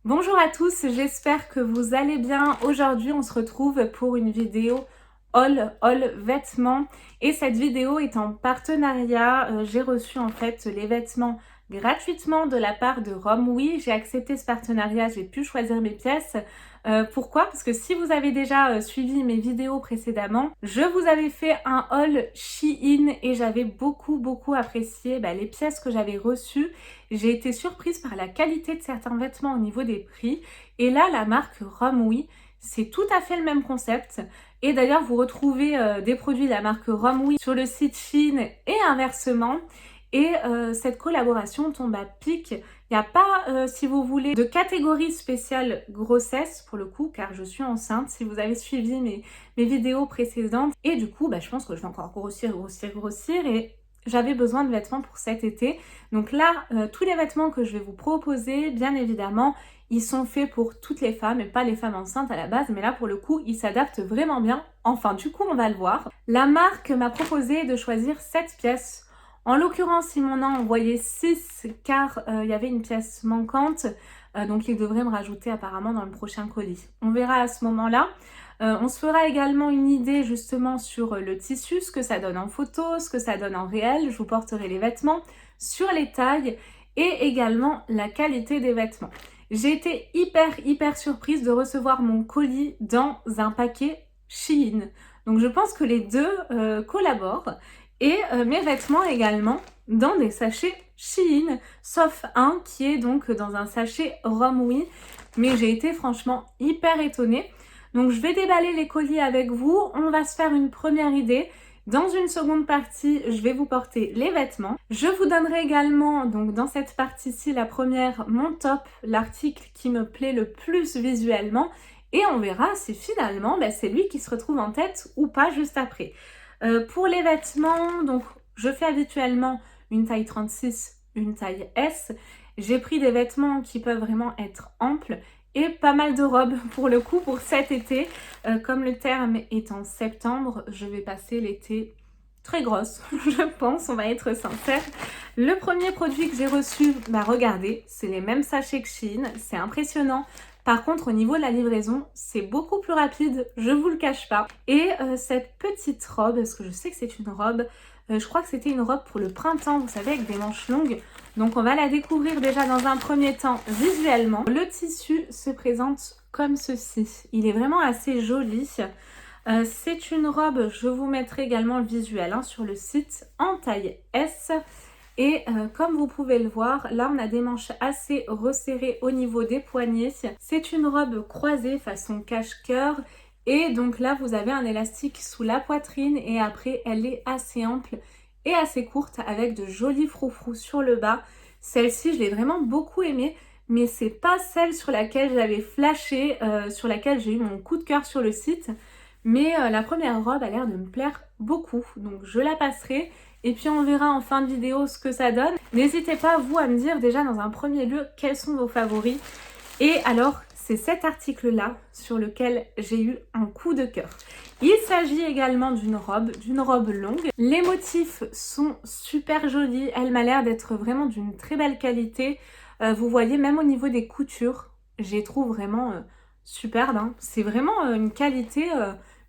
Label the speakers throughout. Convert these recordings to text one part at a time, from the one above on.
Speaker 1: Bonjour à tous, j'espère que vous allez bien. Aujourd'hui, on se retrouve pour une vidéo haul vêtements et cette vidéo est en partenariat. J'ai reçu en fait les vêtements gratuitement de la part de Romwe. J'ai accepté ce partenariat, j'ai pu choisir mes pièces. Pourquoi? Parce que si vous avez déjà suivi mes vidéos précédemment, je vous avais fait un haul Shein et j'avais beaucoup apprécié les pièces que j'avais reçues. J'ai été surprise par la qualité de certains vêtements au niveau des prix. Et là, la marque Romwe, c'est tout à fait le même concept. Et d'ailleurs, vous retrouvez des produits de la marque Romwe sur le site Shein et inversement. Et cette collaboration tombe à pic. Il n'y a pas, si vous voulez, de catégorie spéciale grossesse pour le coup, car je suis enceinte, si vous avez suivi mes vidéos précédentes. Et du coup, je pense que je vais encore grossir. Et j'avais besoin de vêtements pour cet été. Donc là, tous les vêtements que je vais vous proposer, bien évidemment, ils sont faits pour toutes les femmes et pas les femmes enceintes à la base. Mais là, pour le coup, ils s'adaptent vraiment bien. Enfin, du coup, on va le voir. La marque m'a proposé de choisir 7 pièces. En l'occurrence, ils m'en ont envoyé 6 car il y avait une pièce manquante. Donc, ils devraient me rajouter apparemment dans le prochain colis. On verra à ce moment-là. On se fera également une idée justement sur le tissu, ce que ça donne en photo, ce que ça donne en réel. Je vous porterai les vêtements sur les tailles et également la qualité des vêtements. J'ai été hyper surprise de recevoir mon colis dans un paquet Shein. Donc je pense que les deux collaborent. Et mes vêtements également dans des sachets Shein, sauf un qui est donc dans un sachet Romwe. Mais j'ai été franchement hyper étonnée. Donc je vais déballer les colis avec vous, on va se faire une première idée. Dans une seconde partie, je vais vous porter les vêtements. Je vous donnerai également, donc dans cette partie-ci, la première, mon top, l'article qui me plaît le plus visuellement. Et on verra si finalement, c'est lui qui se retrouve en tête ou pas juste après. Pour les vêtements, donc je fais habituellement une taille 36, une taille S. J'ai pris des vêtements qui peuvent vraiment être amples et pas mal de robes pour le coup pour cet été. Comme le terme est en septembre, je vais passer l'été très grosse, je pense, on va être sincère. Le premier produit que j'ai reçu, regardez, c'est les mêmes sachets que Shein, c'est impressionnant. Par contre, au niveau de la livraison, c'est beaucoup plus rapide, je vous le cache pas. Et cette petite robe, parce que je sais que c'est une robe, je crois que c'était une robe pour le printemps, vous savez, avec des manches longues. Donc on va la découvrir déjà dans un premier temps visuellement. Le tissu se présente comme ceci. Il est vraiment assez joli. C'est une robe, je vous mettrai également le visuel sur le site, en taille S. Et comme vous pouvez le voir, là on a des manches assez resserrées au niveau des poignets. C'est une robe croisée façon cache-cœur. Et donc là vous avez un élastique sous la poitrine et après elle est assez ample et assez courte avec de jolis froufrous sur le bas. Celle-ci je l'ai vraiment beaucoup aimée, mais c'est pas celle sur laquelle j'avais flashé, sur laquelle j'ai eu mon coup de cœur sur le site. Mais la première robe a l'air de me plaire beaucoup, donc je la passerai. Et puis on verra en fin de vidéo ce que ça donne. N'hésitez pas vous à me dire déjà dans un premier lieu quels sont vos favoris. Et alors c'est cet article-là sur lequel j'ai eu un coup de cœur. Il s'agit également d'une robe longue. Les motifs sont super jolis. Elle m'a l'air d'être vraiment d'une très belle qualité. Vous voyez même au niveau des coutures, je les trouve vraiment superbes. C'est vraiment une qualité,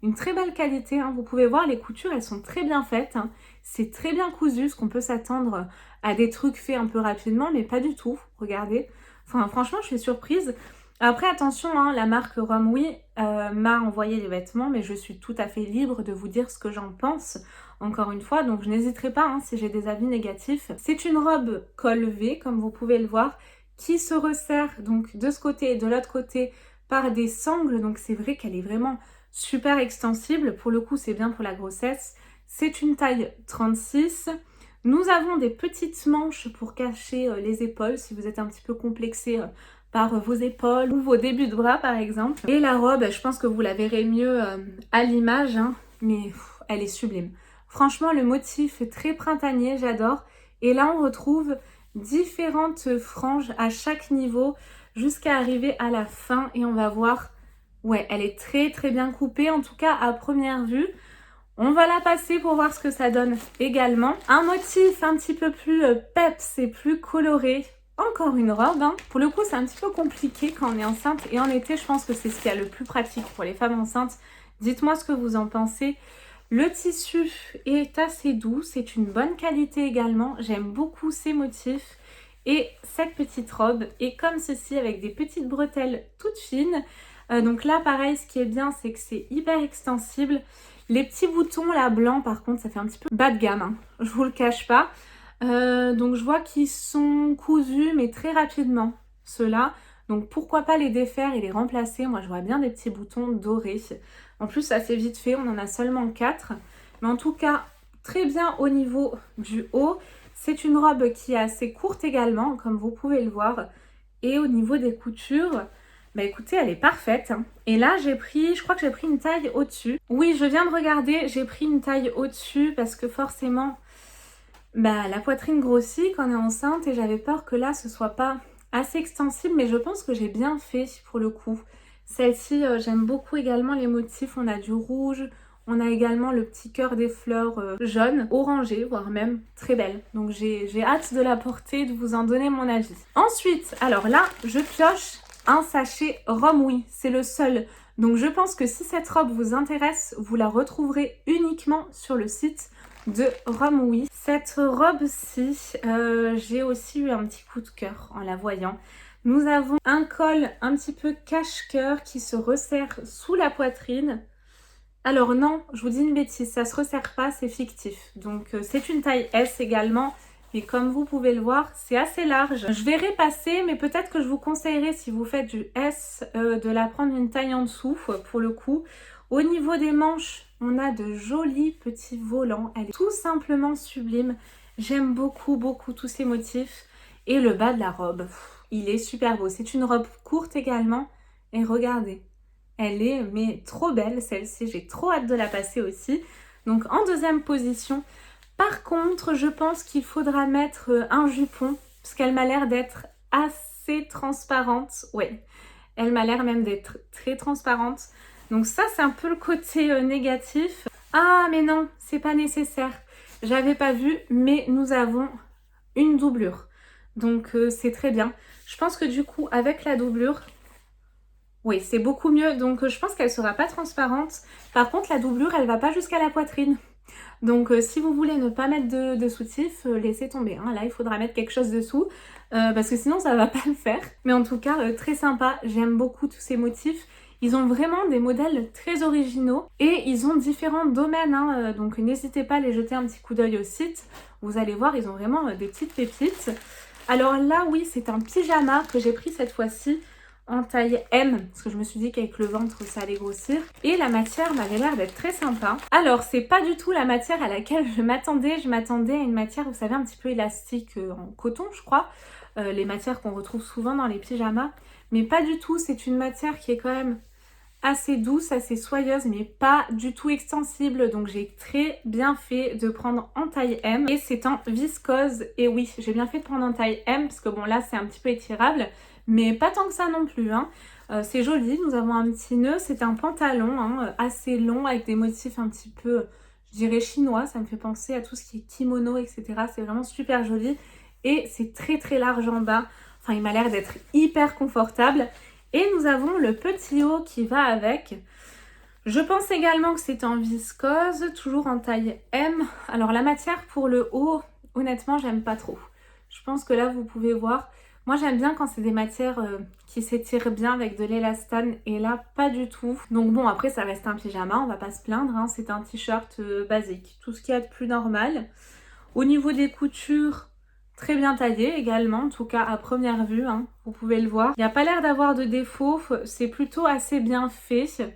Speaker 1: une très belle qualité. Vous pouvez voir les coutures, elles sont très bien faites. C'est très bien cousu, ce qu'on peut s'attendre à des trucs faits un peu rapidement, mais pas du tout. Regardez. Enfin, franchement, je suis surprise. Après, attention, la marque Romwe m'a envoyé les vêtements, mais je suis tout à fait libre de vous dire ce que j'en pense, encore une fois. Donc, je n'hésiterai pas si j'ai des avis négatifs. C'est une robe col V, comme vous pouvez le voir, qui se resserre donc de ce côté et de l'autre côté par des sangles. Donc, c'est vrai qu'elle est vraiment super extensible. Pour le coup, c'est bien pour la grossesse. C'est une taille 36. Nous avons des petites manches pour cacher les épaules si vous êtes un petit peu complexé par vos épaules ou vos débuts de bras par exemple. Et la robe, je pense que vous la verrez mieux à l'image, mais elle est sublime. Franchement, le motif est très printanier, j'adore. Et là, on retrouve différentes franges à chaque niveau jusqu'à arriver à la fin et on va voir. Ouais, elle est très bien coupée, en tout cas à première vue. On va la passer pour voir ce que ça donne également. Un motif un petit peu plus peps et plus coloré. encore une robe, hein. Pour le coup, c'est un petit peu compliqué quand on est enceinte. Et en été, je pense que c'est ce qu'il y a le plus pratique pour les femmes enceintes. Dites-moi ce que vous en pensez. Le tissu est assez doux. C'est une bonne qualité également. J'aime beaucoup ces motifs. Et cette petite robe est comme ceci avec des petites bretelles toutes fines. Donc là, pareil, ce qui est bien, c'est que c'est hyper extensible. Les petits boutons là, blancs, par contre, ça fait un petit peu bas de gamme, hein. Je vous le cache pas. Donc je vois qu'ils sont cousus mais très rapidement ceux-là, donc pourquoi pas les défaire et les remplacer. Moi je vois bien des petits boutons dorés, en plus ça c'est vite fait, on en a seulement 4, mais en tout cas très bien au niveau du haut. C'est une robe qui est assez courte également comme vous pouvez le voir, et au niveau des coutures, bah écoutez, elle est parfaite, hein. Et là j'ai pris, je crois que j'ai pris une taille au-dessus. Oui, je viens de regarder, j'ai pris une taille au-dessus parce que forcément bah, la poitrine grossit quand on est enceinte et j'avais peur que là ce soit pas assez extensible, mais je pense que j'ai bien fait pour le coup. Celle-ci, j'aime beaucoup également les motifs, on a du rouge, on a également le petit cœur des fleurs jaune, orangé, voire même très belle. Donc j'ai hâte de la porter, de vous en donner mon avis. Ensuite, alors là, je pioche un sachet Rome Oui, c'est le seul. Donc je pense que si cette robe vous intéresse, vous la retrouverez uniquement sur le site de Rome Oui. Cette robe-ci, j'ai aussi eu un petit coup de cœur en la voyant. Nous avons un col un petit peu cache-cœur qui se resserre sous la poitrine. Alors non, je vous dis une bêtise, ça se resserre pas, c'est fictif. Donc c'est une taille S également, mais comme vous pouvez le voir, c'est assez large. Je verrai passer, mais peut-être que je vous conseillerais, si vous faites du S, de la prendre une taille en dessous, pour le coup. Au niveau des manches, on a de jolis petits volants. Elle est tout simplement sublime. J'aime beaucoup, beaucoup tous ces motifs. Et le bas de la robe, il est super beau. C'est une robe courte également. Et regardez, elle est mais trop belle celle-ci. J'ai trop hâte de la passer aussi. Donc en deuxième position. Par contre, je pense qu'il faudra mettre un jupon. Parce qu'elle m'a l'air d'être assez transparente. Ouais, elle m'a l'air même d'être très transparente. Donc ça, c'est un peu le côté négatif. Ah, mais non, c'est pas nécessaire. J'avais pas vu, mais nous avons une doublure. Donc c'est très bien. Je pense que du coup, avec la doublure, oui, c'est beaucoup mieux. Donc je pense qu'elle sera pas transparente. Par contre, la doublure, elle va pas jusqu'à la poitrine. Donc si vous voulez ne pas mettre de soutif, laissez tomber, hein. Là, il faudra mettre quelque chose dessous. Parce que sinon ça va pas le faire. Mais en tout cas, très sympa. J'aime beaucoup tous ces motifs. Ils ont vraiment des modèles très originaux et ils ont différents domaines, hein. Donc n'hésitez pas à les jeter un petit coup d'œil au site. Vous allez voir, ils ont vraiment des petites pépites. Alors là, oui, c'est un pyjama que j'ai pris cette fois-ci en taille M, parce que je me suis dit qu'avec le ventre ça allait grossir, et la matière m'avait l'air d'être très sympa. Alors c'est pas du tout la matière à laquelle je m'attendais à une matière, vous savez, un petit peu élastique en coton, je crois, les matières qu'on retrouve souvent dans les pyjamas, mais pas du tout. C'est une matière qui est quand même assez douce, assez soyeuse, mais pas du tout extensible. Donc j'ai très bien fait de prendre en taille M, et c'est en viscose. Et oui, j'ai bien fait de prendre en taille M, parce que bon là c'est un petit peu étirable, mais pas tant que ça non plus, hein. C'est joli, nous avons un petit nœud, c'est un pantalon, hein, assez long avec des motifs un petit peu, je dirais chinois, ça me fait penser à tout ce qui est kimono, etc. C'est vraiment super joli et c'est très très large en bas. Enfin, il m'a l'air d'être hyper confortable. Et nous avons le petit haut qui va avec. Je pense également que c'est en viscose, toujours en taille M. Alors la matière pour le haut, honnêtement, j'aime pas trop. Je pense que là, vous pouvez voir. Moi, j'aime bien quand c'est des matières qui s'étirent bien avec de l'élastane, et là, pas du tout. Donc bon, après, ça reste un pyjama, on va pas se plaindre, hein. C'est un t-shirt basique, tout ce qu'il y a de plus normal. Au niveau des coutures, très bien taillé également, en tout cas à première vue, hein, vous pouvez le voir. Il n'y a pas l'air d'avoir de défaut, c'est plutôt assez bien fait.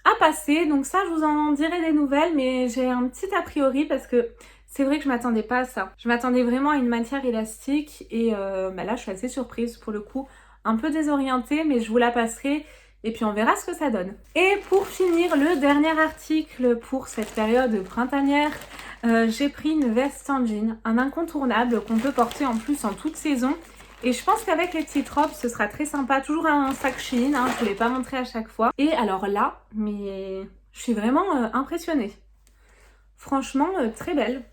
Speaker 1: À passer, donc ça, je vous en dirai des nouvelles, mais j'ai un petit a priori parce que c'est vrai que je m'attendais pas à ça. Je m'attendais vraiment à une matière élastique et bah là je suis assez surprise pour le coup. Un peu désorientée, mais je vous la passerai et puis on verra ce que ça donne. Et pour finir, le dernier article pour cette période printanière, j'ai pris une veste en jean, un incontournable qu'on peut porter en plus en toute saison. Et je pense qu'avec les petites robes, ce sera très sympa. Toujours un sac Shein, hein, je ne l'ai pas montré à chaque fois. Et alors là, mais je suis vraiment impressionnée. Franchement, très belle.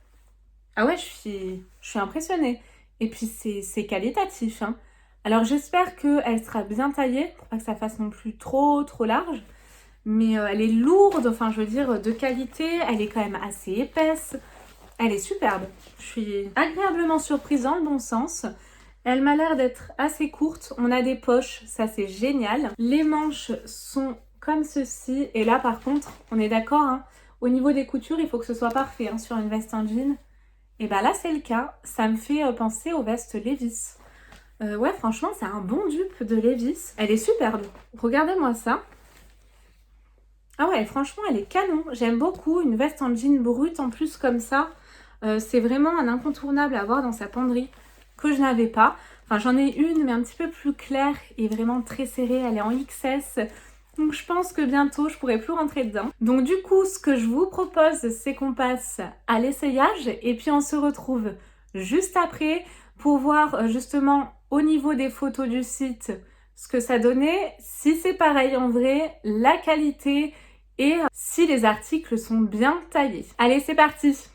Speaker 1: Ah ouais, je suis impressionnée. Et puis c'est qualitatif, hein. Alors j'espère qu'elle sera bien taillée, pour pas que ça fasse non plus trop large. Mais elle est lourde, enfin je veux dire de qualité, elle est quand même assez épaisse. Elle est superbe. Je suis agréablement surprise dans le bon sens. Elle m'a l'air d'être assez courte. On a des poches, ça c'est génial. Les manches sont comme ceci. Et là par contre, on est d'accord, hein, au niveau des coutures, il faut que ce soit parfait hein, sur une veste en jean. Et bah là c'est le cas. Ça me fait penser aux vestes Levi's. Ouais, franchement, c'est un bon dupe de Levi's. Elle est superbe. Regardez-moi ça. Ah ouais, franchement, elle est canon. J'aime beaucoup. Une veste en jean brute en plus comme ça. C'est vraiment un incontournable à avoir dans sa penderie que je n'avais pas. Enfin, j'en ai une, mais un petit peu plus claire et vraiment très serrée. Elle est en XS. Donc, je pense que bientôt, je pourrai plus rentrer dedans. Donc, du coup, ce que je vous propose, c'est qu'on passe à l'essayage. Et puis, on se retrouve juste après pour voir justement au niveau des photos du site ce que ça donnait. Si c'est pareil en vrai, la qualité et si les articles sont bien taillés. Allez, c'est parti!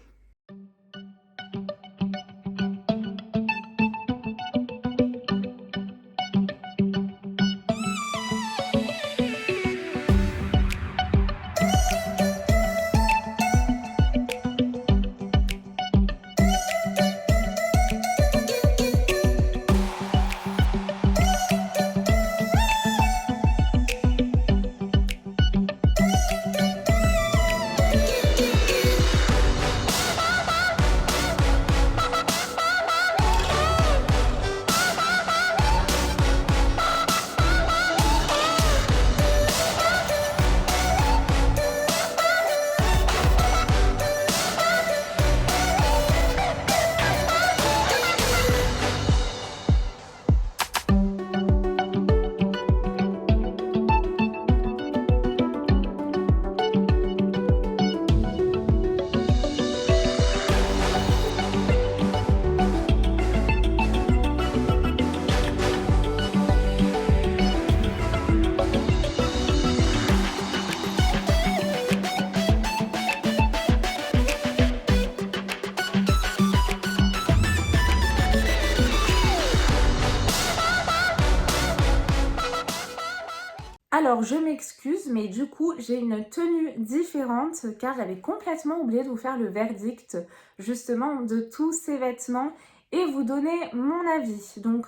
Speaker 1: Alors, je m'excuse, mais du coup, j'ai une tenue différente car j'avais complètement oublié de vous faire le verdict justement de tous ces vêtements et vous donner mon avis. Donc,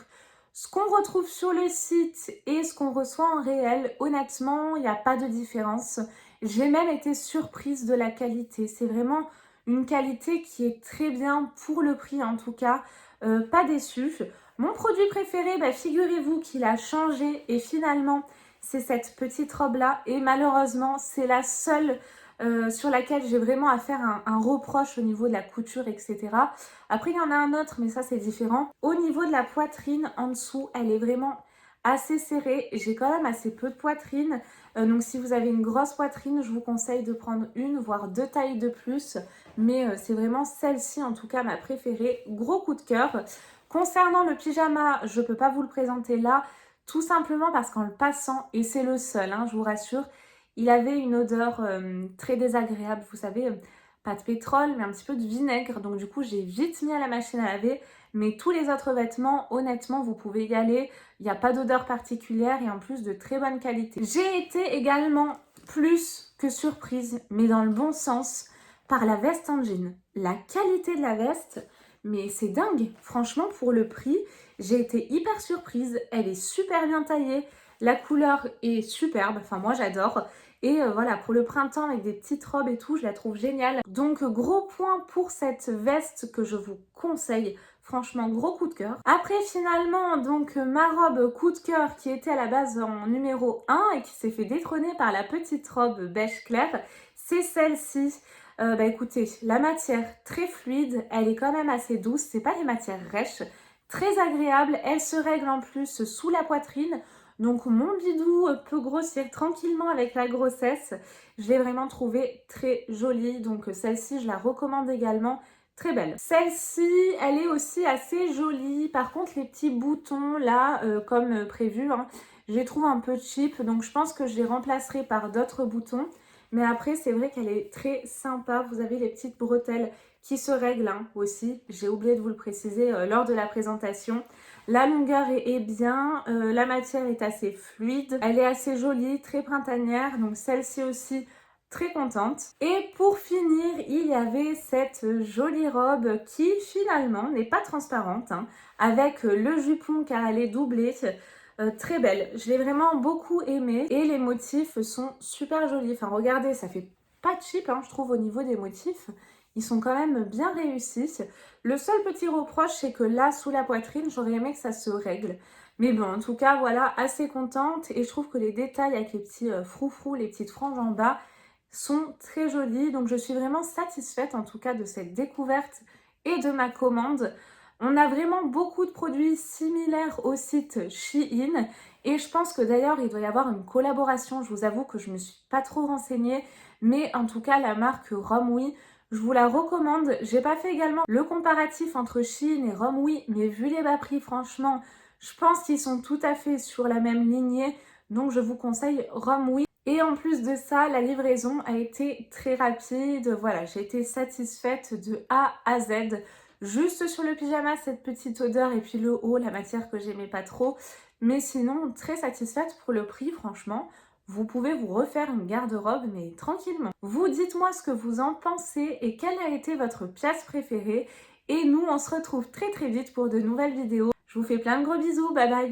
Speaker 1: ce qu'on retrouve sur le site et ce qu'on reçoit en réel, honnêtement, il n'y a pas de différence. J'ai même été surprise de la qualité. C'est vraiment une qualité qui est très bien pour le prix en tout cas. Pas déçue. Mon produit préféré, bah, figurez-vous qu'il a changé et finalement c'est cette petite robe là et malheureusement c'est la seule sur laquelle j'ai vraiment à faire un reproche au niveau de la couture, etc. Après il y en a un autre mais ça c'est différent. Au niveau de la poitrine en dessous elle est vraiment assez serrée, j'ai quand même assez peu de poitrine, donc si vous avez une grosse poitrine je vous conseille de prendre une voire deux tailles de plus, mais c'est vraiment celle-ci en tout cas ma préférée. Gros coup de cœur. Concernant le pyjama, je peux pas vous le présenter là, tout simplement parce qu'en le passant, et c'est le seul, hein, je vous rassure, il avait une odeur très désagréable, vous savez, pas de pétrole, mais un petit peu de vinaigre. Donc du coup, j'ai vite mis à la machine à laver. Mais tous les autres vêtements, honnêtement, vous pouvez y aller. Il n'y a pas d'odeur particulière et en plus de très bonne qualité. J'ai été également plus que surprise, mais dans le bon sens, par la veste en jean. La qualité de la veste, mais c'est dingue. Franchement, pour le prix, j'ai été hyper surprise. Elle est super bien taillée. La couleur est superbe. Enfin, moi, j'adore. Et voilà, pour le printemps avec des petites robes et tout, je la trouve géniale. Donc, gros point pour cette veste que je vous conseille. Franchement, gros coup de cœur. Après, finalement, donc, ma robe coup de cœur qui était à la base en numéro 1 et qui s'est fait détrôner par la petite robe beige clair, c'est celle-ci. Bah écoutez, la matière très fluide, elle est quand même assez douce, c'est pas des matières rêches, très agréable, elle se règle en plus sous la poitrine, donc mon bidou peut grossir tranquillement avec la grossesse. Je l'ai vraiment trouvée très jolie, donc celle-ci je la recommande également, très belle. Celle-ci, elle est aussi assez jolie, par contre les petits boutons là, comme prévu, hein, je les trouve un peu cheap, donc je pense que je les remplacerai par d'autres boutons. Mais après, c'est vrai qu'elle est très sympa. Vous avez les petites bretelles qui se règlent hein, aussi. J'ai oublié de vous le préciser lors de la présentation. La longueur est bien, la matière est assez fluide. Elle est assez jolie, très printanière. Donc celle-ci aussi, très contente. Et pour finir, il y avait cette jolie robe qui finalement n'est pas transparente, hein, avec le jupon car elle est doublée. Très belle, je l'ai vraiment beaucoup aimée et les motifs sont super jolis. Enfin regardez, ça fait pas cheap hein, je trouve au niveau des motifs. Ils sont quand même bien réussis. Le seul petit reproche c'est que là sous la poitrine j'aurais aimé que ça se règle. Mais bon en tout cas voilà, assez contente et je trouve que les détails avec les petits froufrous, les petites franges en bas sont très jolis. Donc je suis vraiment satisfaite en tout cas de cette découverte et de ma commande. On a vraiment beaucoup de produits similaires au site Shein et je pense que d'ailleurs il doit y avoir une collaboration. Je vous avoue que je ne me suis pas trop renseignée, mais en tout cas la marque Romwe, je vous la recommande. J'ai pas fait également le comparatif entre Shein et Romwe, mais vu les bas prix, franchement, je pense qu'ils sont tout à fait sur la même lignée. Donc je vous conseille Romwe. Et en plus de ça, la livraison a été très rapide. Voilà, j'ai été satisfaite de A à Z. Juste sur le pyjama, cette petite odeur et puis le haut, la matière que j'aimais pas trop. Mais sinon, très satisfaite pour le prix, franchement. Vous pouvez vous refaire une garde-robe, mais tranquillement. Vous dites-moi ce que vous en pensez et quelle a été votre pièce préférée. Et nous, on se retrouve très très vite pour de nouvelles vidéos. Je vous fais plein de gros bisous, bye bye!